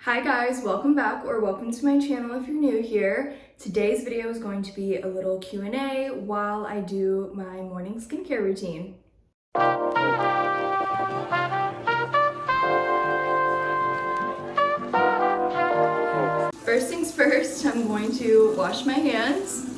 Hi guys, welcome back or welcome to my channel if you're new here. Today's video is going to be a little Q&A while I do my morning skincare routine. First things first, I'm going to wash my hands.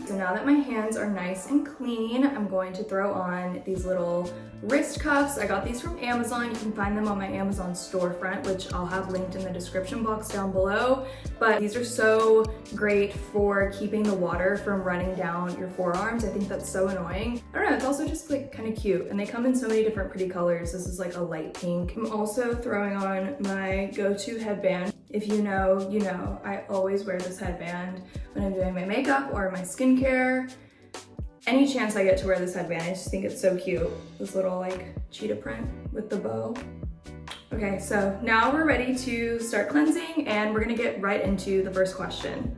So now that my hands are nice and clean, I'm going to throw on these little wrist cuffs. I got these from Amazon. You can find them on my Amazon storefront, which I'll have linked in the description box down below. But these are so great for keeping the water from running down your forearms. I think that's so annoying. I don't know, it's also just like kind of cute. And they come in so many different pretty colors. This is like a light pink. I'm also throwing on my go-to headband. If you know, you know, I always wear this headband when I'm doing my makeup or my skincare. Any chance I get to wear this headband, I just think it's so cute. This little like cheetah print with the bow. Okay, so now we're ready to start cleansing and we're gonna get right into the first question.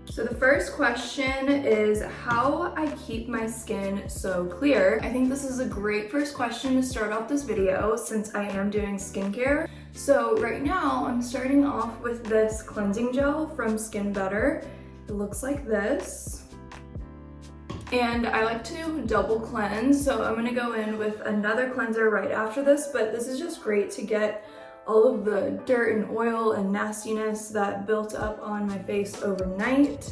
So the first question is how I keep my skin so clear. I think this is a great first question to start off this video since I am doing skincare. So right now I'm starting off with this cleansing gel from Skinbetter. It looks like this. And I like to double cleanse, so I'm gonna go in with another cleanser right after this, but this is just great to get all of the dirt and oil and nastiness that built up on my face overnight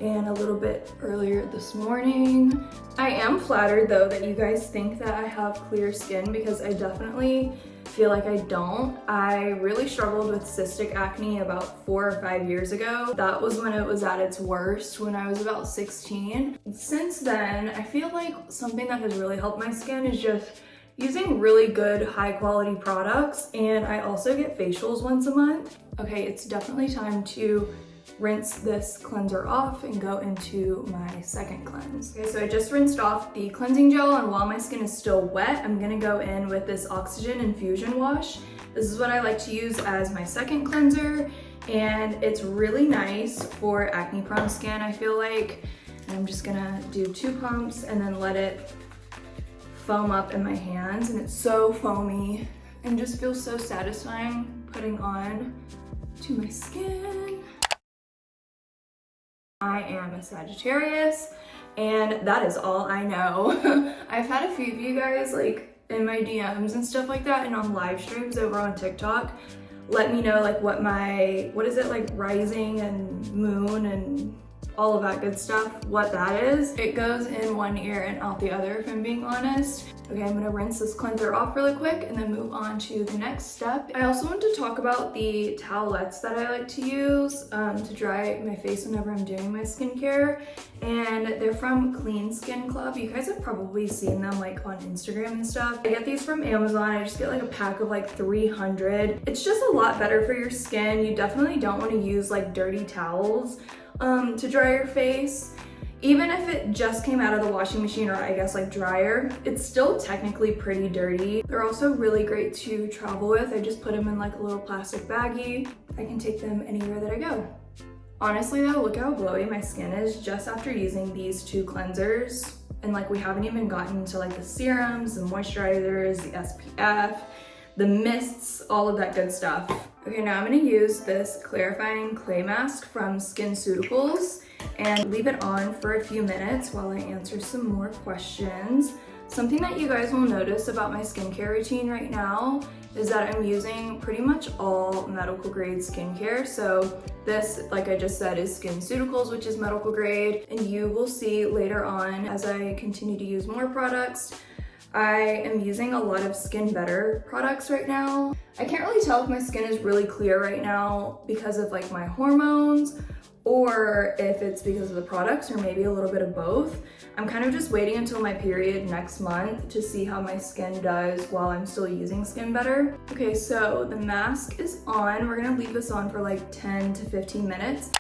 and a little bit earlier this morning. I am flattered though that you guys think that I have clear skin because I definitely feel like I don't. I really struggled with cystic acne about 4 or 5 years ago. That was when it was at its worst, when I was about 16. Since then, I feel like something that has really helped my skin is just using really good high quality products, and I also get facials once a month. Okay, it's definitely time to rinse this cleanser off and go into my second cleanse. Okay, so I just rinsed off the cleansing gel, and while my skin is still wet, I'm gonna go in with this Oxygen Infusion Wash. This is what I like to use as my second cleanser, and it's really nice for acne prone skin, I feel like. And I'm just gonna do 2 pumps and then let it foam up in my hands, and it's so foamy and just feels so satisfying putting on to my skin. I am a Sagittarius, and that is all I know. I've had a few of you guys like in my DMs and stuff like that and on live streams over on TikTok let me know like what is it, like rising and moon and all of that good stuff, what that is. It goes in one ear and out the other, if I'm being honest. Okay, I'm gonna rinse this cleanser off really quick and then move on to the next step. I also want to talk about the towelettes that I like to use to dry my face whenever I'm doing my skincare. And they're from Clean Skin Club. You guys have probably seen them like on Instagram and stuff. I get these from Amazon. I just get like a pack of like 300. It's just a lot better for your skin. You definitely don't want to use like dirty towels to dry your face. Even if it just came out of the washing machine, or I guess like dryer, it's still technically pretty dirty. They're also really great to travel with. I just put them in like a little plastic baggie. I can take them anywhere that I go. Honestly though, look how glowy my skin is just after using these 2 cleansers. And like we haven't even gotten to like the serums, the moisturizers, the SPF, the mists, all of that good stuff. Okay, now I'm gonna use this clarifying clay mask from SkinCeuticals and leave it on for a few minutes while I answer some more questions. Something that you guys will notice about my skincare routine right now is that I'm using pretty much all medical grade skincare. So this, like I just said, is SkinCeuticals, which is medical grade. And you will see later on as I continue to use more products, I am using a lot of Skinbetter products right now. I can't really tell if my skin is really clear right now because of like my hormones or if it's because of the products or maybe a little bit of both. I'm kind of just waiting until my period next month to see how my skin does while I'm still using Skinbetter. Okay, so the mask is on. We're gonna leave this on for like 10 to 15 minutes.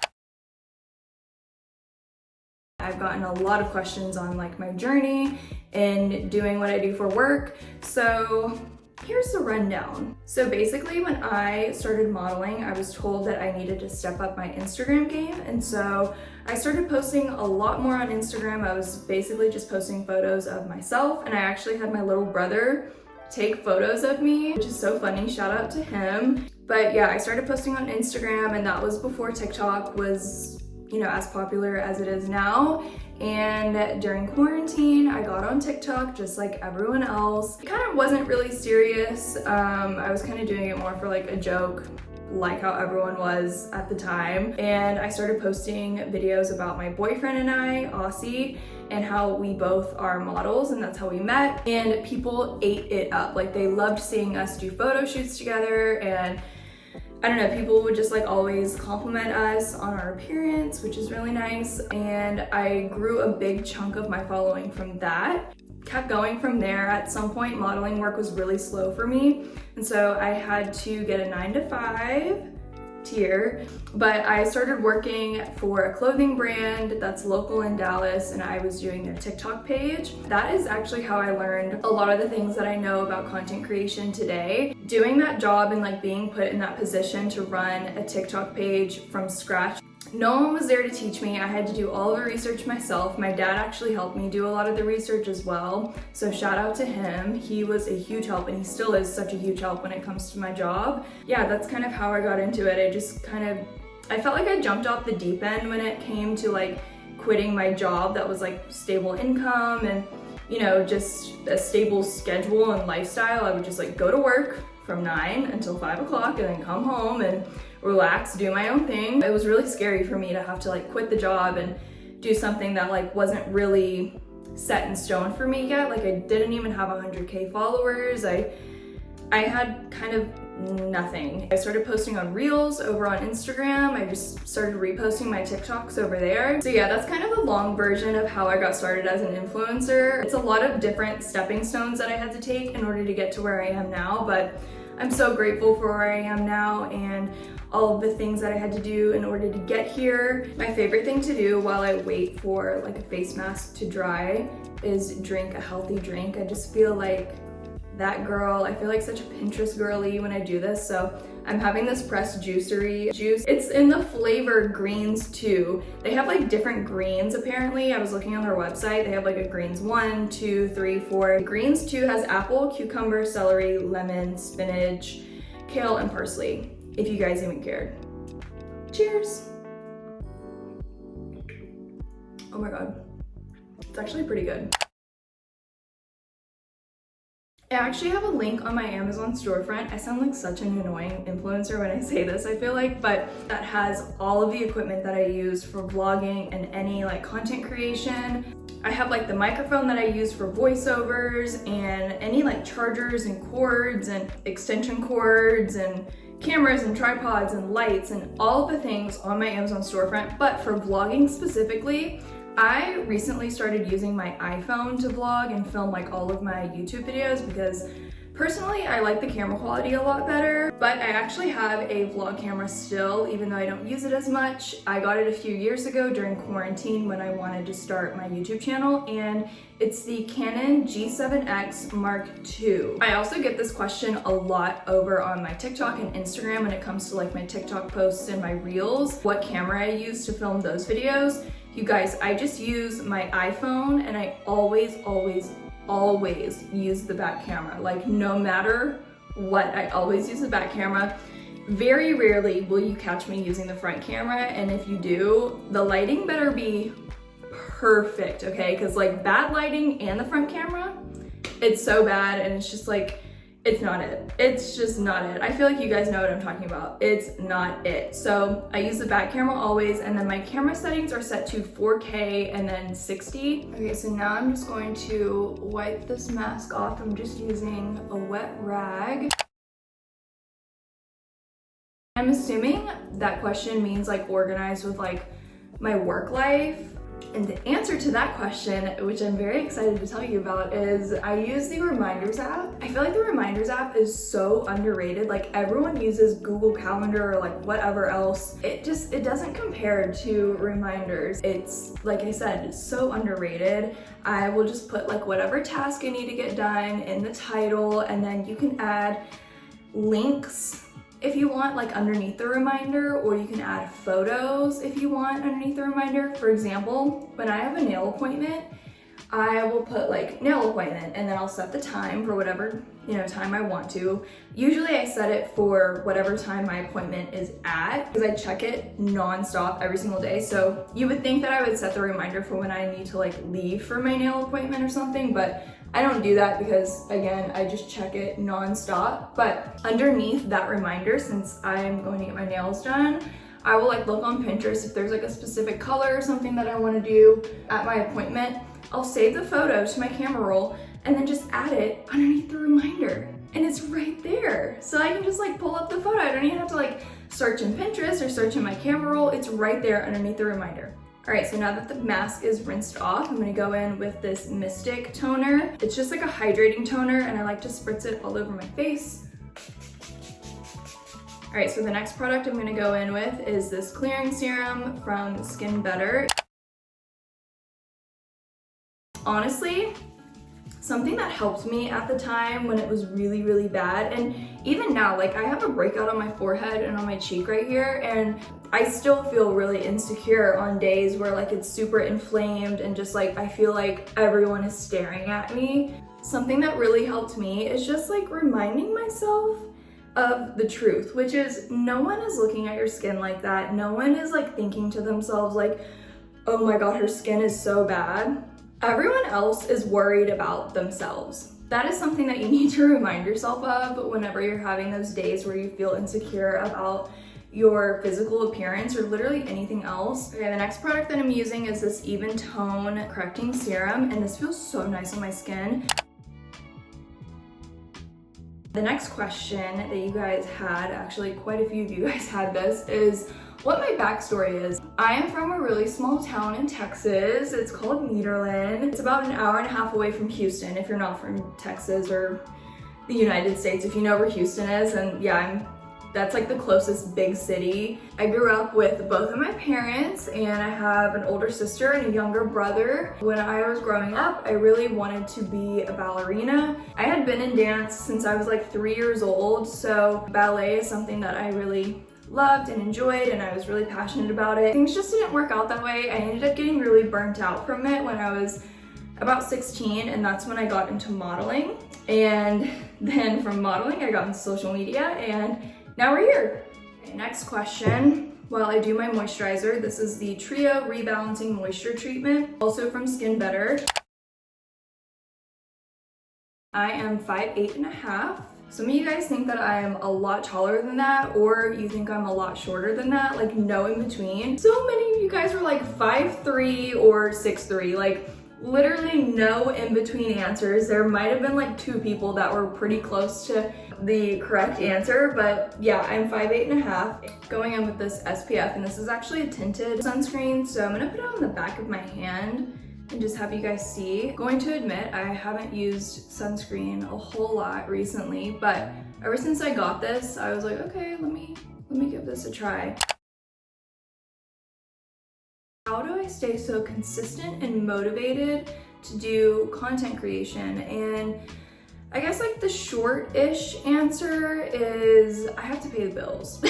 I've gotten a lot of questions on like my journey and doing what I do for work. So here's the rundown. So basically when I started modeling, I was told that I needed to step up my Instagram game. And so I started posting a lot more on Instagram. I was basically just posting photos of myself, and I actually had my little brother take photos of me, which is so funny. Shout out to him. But yeah, I started posting on Instagram, and that was before TikTok was, you know, as popular as it is now. And during quarantine, I got on TikTok just like everyone else. It kind of wasn't really serious. I was kind of doing it more for like a joke, like how everyone was at the time. And I started posting videos about my boyfriend and I, Aussie, and how we both are models, and that's how we met. And people ate it up. Like, they loved seeing us do photo shoots together, and I don't know, people would just like always compliment us on our appearance, which is really nice. And I grew a big chunk of my following from that. Kept going from there. At some point, modeling work was really slow for me, and so I had to get a 9-to-5 tier. But I started working for a clothing brand that's local in Dallas, and I was doing their TikTok page. That is actually how I learned a lot of the things that I know about content creation today. Doing that job and like being put in that position to run a TikTok page from scratch. No one was there to teach me. I had to do all the research myself. My dad actually helped me do a lot of the research as well. So shout out to him. He was a huge help, and he still is such a huge help when it comes to my job. Yeah, that's kind of how I got into it. I felt like I jumped off the deep end when it came to like quitting my job that was like stable income and, you know, just a stable schedule and lifestyle. I would just like go to work from 9 until 5 o'clock and then come home and relax, do my own thing. It was really scary for me to have to like quit the job and do something that like wasn't really set in stone for me yet. Like, I didn't even have 100K followers. I had kind of nothing. I started posting on Reels over on Instagram. I just started reposting my TikToks over there. So yeah, that's kind of the long version of how I got started as an influencer. It's a lot of different stepping stones that I had to take in order to get to where I am now, but I'm so grateful for where I am now and all of the things that I had to do in order to get here. My favorite thing to do while I wait for like a face mask to dry is drink a healthy drink. I just feel like that girl. I feel like such a Pinterest girly when I do this. So I'm having this pressed juicery juice. It's in the flavor greens too. They have like different greens apparently. I was looking on their website. They have like a greens 1, 2, 3, 4. Greens 2 has apple, cucumber, celery, lemon, spinach, kale, and parsley, if you guys even cared. Cheers. Oh my God. It's actually pretty good. I actually have a link on my Amazon storefront. I sound like such an annoying influencer when I say this, I feel like, but that has all of the equipment that I use for vlogging and any like content creation. I have like the microphone that I use for voiceovers and any like chargers and cords and extension cords and cameras and tripods and lights and all of the things on my Amazon storefront. But for vlogging specifically, I recently started using my iPhone to vlog and film like all of my YouTube videos because personally I like the camera quality a lot better. But I actually have a vlog camera still, even though I don't use it as much. I got it a few years ago during quarantine when I wanted to start my YouTube channel, and it's the Canon G7X Mark II. I also get this question a lot over on my TikTok and Instagram when it comes to like my TikTok posts and my Reels, what camera I use to film those videos. You guys, I just use my iPhone, and I always use the back camera. Like, no matter what, I always use the back camera. Very rarely will you catch me using the front camera, and if you do, the lighting better be perfect, okay? Because like bad lighting and the front camera, it's so bad, and it's just like, it's not it. It's just not it. I feel like you guys know what I'm talking about. It's not it. So I use the back camera always, and then my camera settings are set to 4K and then 60. Okay, so now I'm just going to wipe this mask off. I'm just using a wet rag. I'm assuming that question means like organized with like my work life. And the answer to that question, which I'm very excited to tell you about, is I use the Reminders app. I feel like the Reminders app is so underrated. Like, everyone uses Google Calendar or like whatever else. It doesn't compare to Reminders. It's, like I said, it's so underrated. I will just put like whatever task I need to get done in the title, and then you can add links if you want, like underneath the reminder, or you can add photos if you want underneath the reminder. For example, when I have a nail appointment, I will put like nail appointment, and then I'll set the time for whatever, you know, time I want to. Usually I set it for whatever time my appointment is at, because I check it non-stop every single day. So you would think that I would set the reminder for when I need to like leave for my nail appointment or something, but I don't do that because, again, I just check it non-stop. But underneath that reminder, since I'm going to get my nails done, I will like look on Pinterest if there's like a specific color or something that I want to do at my appointment. I'll save the photo to my camera roll and then just add it underneath the reminder. And it's right there. So I can just like pull up the photo. I don't even have to like search in Pinterest or search in my camera roll. It's right there underneath the reminder. All right, so now that the mask is rinsed off, I'm gonna go in with this Mystic toner. It's just like a hydrating toner, and I like to spritz it all over my face. All right, so the next product I'm gonna go in with is this clearing serum from Skinbetter. Honestly, something that helped me at the time when it was really, really bad, and even now, like I have a breakout on my forehead and on my cheek right here, and I still feel really insecure on days where like it's super inflamed and just like I feel like everyone is staring at me. Something that really helped me is just like reminding myself of the truth, which is no one is looking at your skin like that. No one is like thinking to themselves like, oh my God, her skin is so bad. Everyone else is worried about themselves. That is something that you need to remind yourself of whenever you're having those days where you feel insecure about your physical appearance or literally anything else. Okay, the next product that I'm using is this Even Tone Correcting Serum, and this feels so nice on my skin. The next question that you guys had, actually quite a few of you guys had this, is what my backstory is. I am from a really small town in Texas. It's called Nederland. It's about an hour and a half away from Houston if you're not from Texas or the United States. If you know where Houston is, and yeah, that's like the closest big city. I grew up with both of my parents, and I have an older sister and a younger brother. When I was growing up, I really wanted to be a ballerina. I had been in dance since I was like 3 years old, so ballet is something that I really loved and enjoyed, and I was really passionate about it. Things just didn't work out that way. I ended up getting really burnt out from it when I was about 16, and that's when I got into modeling. And then from modeling, I got into social media, and now we're here. Okay, next question. While I do my moisturizer, this is the Trio Rebalancing Moisture Treatment, also from Skinbetter. I am 5'8.5". Some of you guys think that I am a lot taller than that, or you think I'm a lot shorter than that, like no in between. So many of you guys were like 5'3" or 6'3", like literally no in between answers. There might have been like 2 people that were pretty close to the correct answer, but yeah, I'm 5'8.5". Going in with this SPF, and this is actually a tinted sunscreen, so I'm gonna put it on the back of my hand and just have you guys see. Going to admit, I haven't used sunscreen a whole lot recently, but ever since I got this, I was like, okay, let me give this a try. How do I stay so consistent and motivated to do content creation? And I guess like the short-ish answer is I have to pay the bills.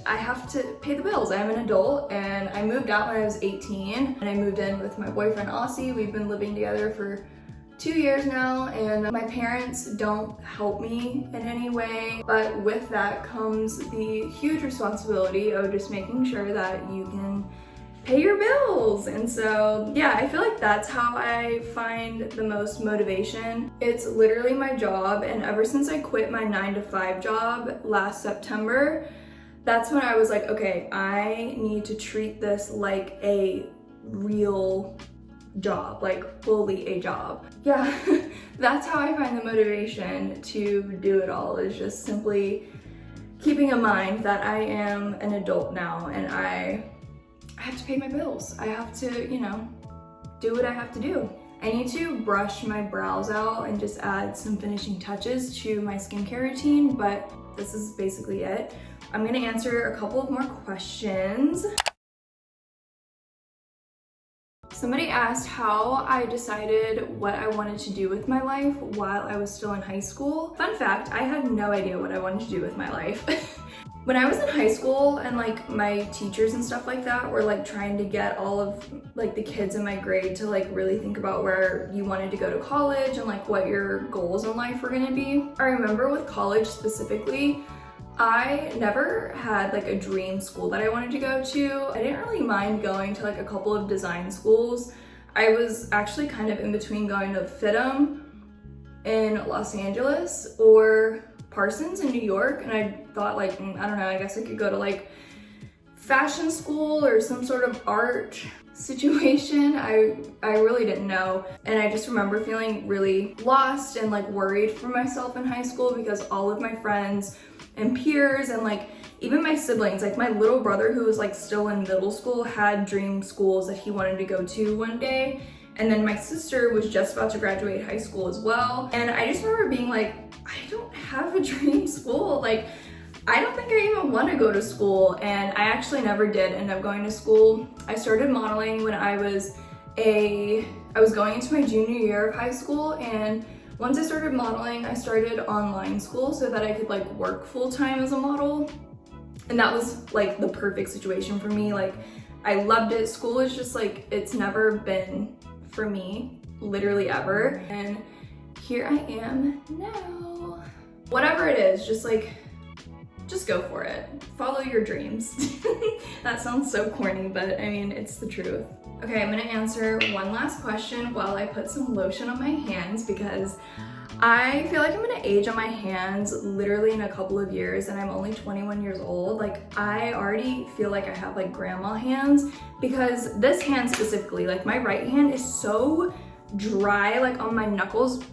I have to pay the bills. I'm an adult, and I moved out when I was 18, and I moved in with my boyfriend Aussie. We've been living together for 2 years now, and my parents don't help me in any way, but with that comes the huge responsibility of just making sure that you can pay your bills. And so yeah, I feel like that's how I find the most motivation. It's literally my job, and ever since I quit my 9-to-5 job last September, that's when I was like, okay, I need to treat this like a real job, like fully a job. Yeah, that's how I find the motivation to do it all, is just simply keeping in mind that I am an adult now, and I have to pay my bills. I have to, you know, do what I have to do. I need to brush my brows out and just add some finishing touches to my skincare routine, but this is basically it. I'm gonna answer a couple of more questions. Somebody asked how I decided what I wanted to do with my life while I was still in high school. Fun fact, I had no idea what I wanted to do with my life. When I was in high school and like my teachers and stuff like that were like trying to get all of like the kids in my grade to like really think about where you wanted to go to college and like what your goals in life were gonna be. I remember with college specifically, I never had like a dream school that I wanted to go to. I didn't really mind going to like a couple of design schools. I was actually kind of in between going to FITM in Los Angeles or Parsons in New York, and I thought like, I don't know, I guess I could go to like fashion school or some sort of art situation. I really didn't know, and I just remember feeling really lost and like worried for myself in high school because all of my friends and peers and like even my siblings, like my little brother who was like still in middle school had dream schools that he wanted to go to one day. And then my sister was just about to graduate high school as well. And I just remember being like, I don't have a dream school. Like, I don't think I even want to go to school. And I actually never did end up going to school. I started modeling when I was going into my junior year of high school. And once I started modeling, I started online school so that I could like work full time as a model. And that was like the perfect situation for me. Like, I loved it. School is just like, it's never been for me, literally ever. And here I am now. Whatever it is, just go for it. Follow your dreams. That sounds so corny, but I mean, it's the truth. Okay, I'm gonna answer one last question while I put some lotion on my hands because I feel like I'm gonna age on my hands literally in a couple of years, and I'm only 21 years old. Like, I already feel like I have like grandma hands because this hand specifically, like my right hand is so dry, like on my knuckles.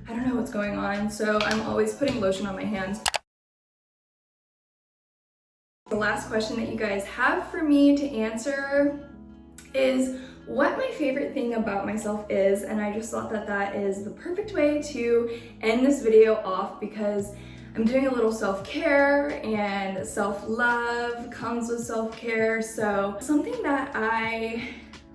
I don't know what's going on, so I'm always putting lotion on my hands. The last question that you guys have for me to answer is what my favorite thing about myself is, and I just thought that that is the perfect way to end this video off because I'm doing a little self-care, and self-love comes with self-care. So something that I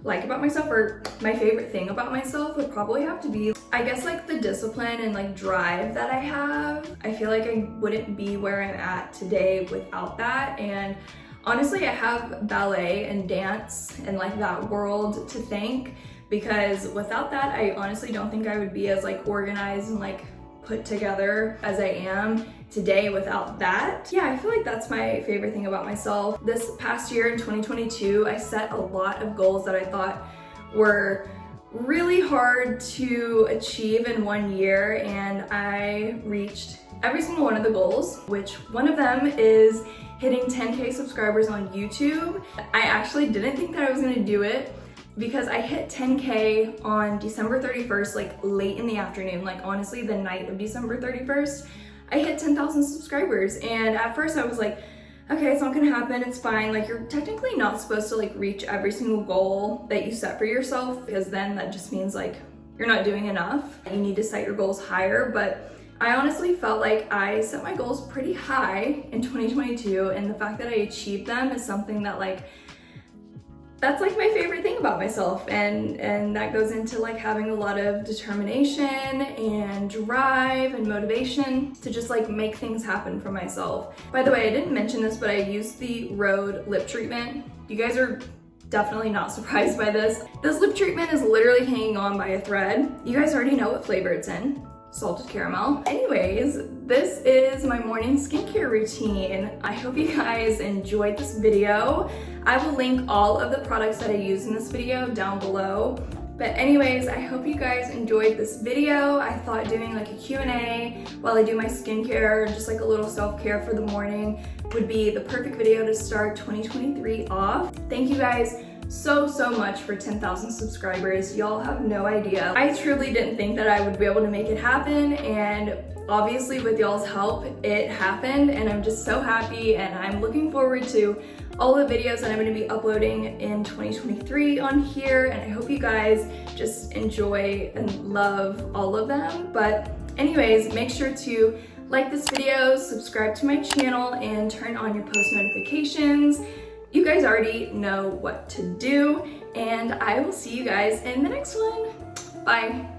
like about myself, or my favorite thing about myself, would probably have to be, I guess, like the discipline and like drive that I have. I feel like I wouldn't be where I'm at today without that. And honestly, I have ballet and dance and like that world to thank, because without that, I honestly don't think I would be as like organized and like put together as I am today without that. Yeah, I feel like that's my favorite thing about myself. This past year in 2022, I set a lot of goals that I thought were really hard to achieve in one year, and I reached every single one of the goals, which one of them is hitting 10K subscribers on YouTube. I actually didn't think that I was gonna do it because I hit 10K on December 31st, like late in the afternoon, like honestly the night of December 31st, I hit 10,000 subscribers. And at first I was like, okay, it's not gonna happen, it's fine. Like, you're technically not supposed to like reach every single goal that you set for yourself, because then that just means like you're not doing enough. You need to set your goals higher. But I honestly felt like I set my goals pretty high in 2022, and the fact that I achieved them is something that like, that's like my favorite thing about myself, and that goes into like having a lot of determination and drive and motivation to just like make things happen for myself. By the way, I didn't mention this, but I used the Rhode lip treatment. You guys are definitely not surprised by this. This lip treatment is literally hanging on by a thread. You guys already know what flavor it's in. Salted caramel. Anyways, this is my morning skincare routine. I hope you guys enjoyed this video. I will link all of the products that I use in this video down below. But anyways, I hope you guys enjoyed this video. I thought doing like a Q&A while I do my skincare, just like a little self-care for the morning, would be the perfect video to start 2023 off. Thank you guys so much for 10,000 subscribers. Y'all have no idea. I truly didn't think that I would be able to make it happen, and obviously with y'all's help it happened, and I'm just so happy, and I'm looking forward to all the videos that I'm going to be uploading in 2023 on here, and I hope you guys just enjoy and love all of them. But anyways, make sure to like this video, subscribe to my channel, and turn on your post notifications. you guys already know what to do, and I will see you guys in the next one. Bye.